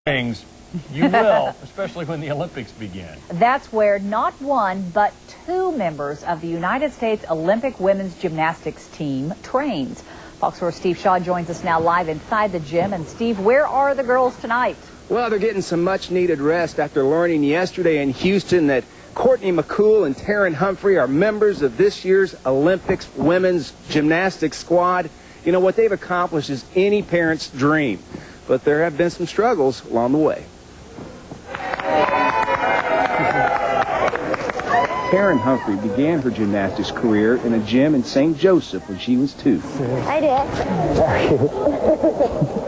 Things you will, especially when the Olympics begin. That's where not one, but two members of the United States Olympic women's gymnastics team trains. Fox 4's Steve Shaw joins us now live inside the gym. And Steve, where are the girls tonight? Well, they're getting some much-needed rest after learning yesterday in Houston that Courtney McCool and Terin Humphrey are members of this year's Olympics women's gymnastics squad. You know, what they've accomplished is any parent's dream. But there have been some struggles along the way. Terin Humphrey began her gymnastics career in a gym in St. Joseph when she was 2. I did.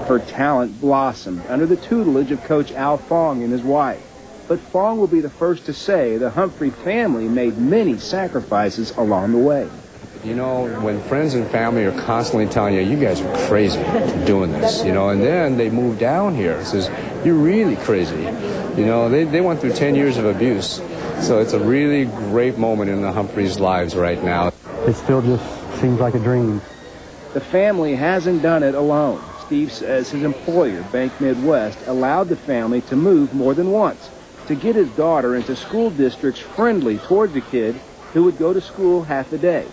Her talent blossomed under the tutelage of Coach Al Fong and his wife. But Fong will be the first to say the Humphrey family made many sacrifices along the way. You know, when friends and family are constantly telling you, you guys are crazy for doing this, you know, and then they move down here and says, you're really crazy. You know, they went through 10 years of abuse. So it's a really great moment in the Humphreys' lives right now. It still just seems like a dream. The family hasn't done it alone. Steve says his employer, Bank Midwest, allowed the family to move more than once to get his daughter into school districts friendly toward the kid who would go to school half the day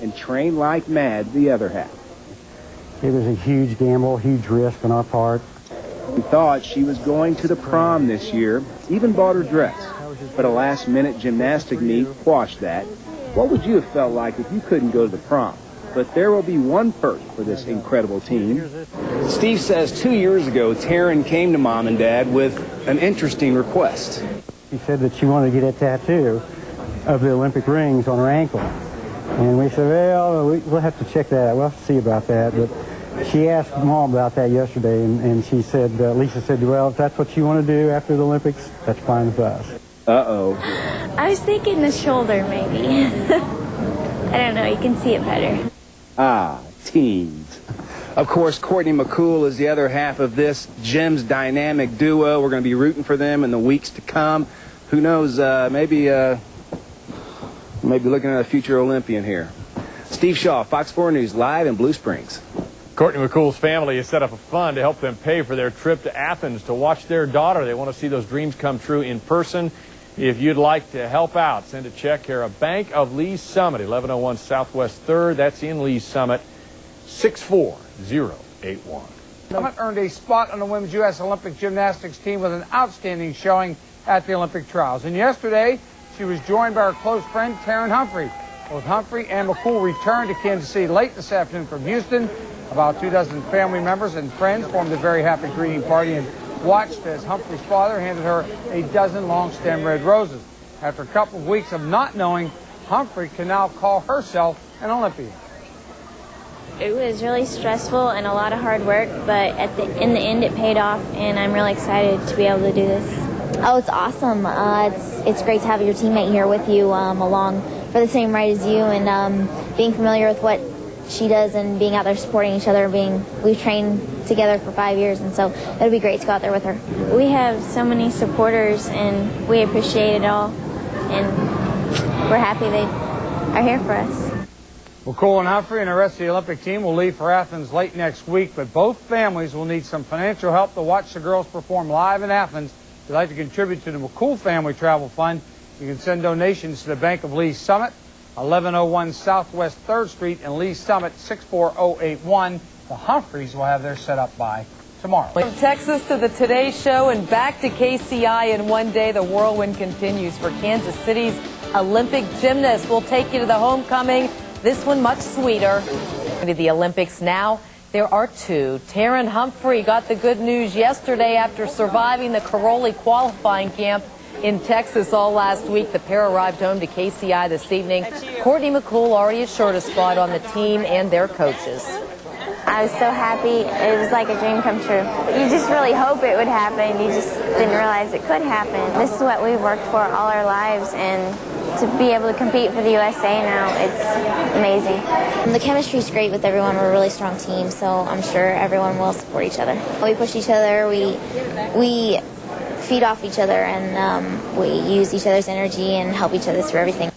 and train like mad the other half. It was a huge gamble, huge risk on our part. We thought she was going to the prom this year, even bought her dress. But a last-minute gymnastic meet quashed that. What would you have felt like if you couldn't go to the prom? But there will be one perk for this incredible team. Steve says 2 years ago, Terin came to Mom and Dad with an interesting request. She said that she wanted to get a tattoo of the Olympic rings on her ankle. And we said, well, we'll have to check that out. We'll have to see about that. But she asked Mom about that yesterday, and she said, Lisa said, well, if that's what you want to do after the Olympics, that's fine with us. Uh-oh. I was thinking the shoulder, maybe. I don't know. You can see it better. Ah, teens. Of course, Courtney McCool is the other half of this gym's dynamic duo. We're going to be rooting for them in the weeks to come. Who knows, maybe looking at a future Olympian here. Steve Shaw, Fox 4 News, live in Blue Springs. Courtney McCool's family has set up a fund to help them pay for their trip to Athens to watch their daughter. They want to see those dreams come true in person. If you'd like to help out, send a check here. A Bank of Lee's Summit, 1101 Southwest 3rd. That's in Lee's Summit, 64081. Summit earned a spot on the women's U.S. Olympic gymnastics team with an outstanding showing at the Olympic trials. And yesterday, she was joined by her close friend, Terin Humphrey. Both Humphrey and McCool returned to Kansas City late this afternoon from Houston. About 24 family members and friends formed a very happy greeting party and watched as Humphrey's father handed her a dozen long-stem red roses. After a couple of weeks of not knowing, Humphrey can now call herself an Olympian. It was really stressful and a lot of hard work, but in the end it paid off, and I'm really excited to be able to do this. Oh, it's awesome. It's great to have your teammate here with you along for the same ride as you, and being familiar with what she does and being out there supporting each other. We've trained together for 5 years, and so it'll be great to go out there with her. We have so many supporters, and we appreciate it all, and we're happy they are here for us. McCool and Humphrey and the rest of the Olympic team will leave for Athens late next week, but both families will need some financial help to watch the girls perform live in Athens. If you'd like to contribute to the McCool Family Travel Fund, you can send donations to the Bank of Lee's Summit, 1101 Southwest 3rd Street, and Lee's Summit, 64081. The Humphreys will have theirs set up by tomorrow. From Texas to the Today Show and back to KCI in one day, the whirlwind continues for Kansas City's Olympic gymnasts. We'll take you to the homecoming. This one much sweeter. To the Olympics now, there are two. Terin Humphrey got the good news yesterday after surviving the Caroli qualifying camp in Texas all last week. The pair arrived home to KCI this evening. Courtney McCool already assured a spot on the team and their coaches. I was so happy. It was like a dream come true. You just really hope it would happen. You just didn't realize it could happen. This is what we've worked for all our lives, and to be able to compete for the USA now, it's amazing. The chemistry is great with everyone. We're a really strong team, so I'm sure everyone will support each other. We push each other. We feed off each other, and we use each other's energy and help each other through everything.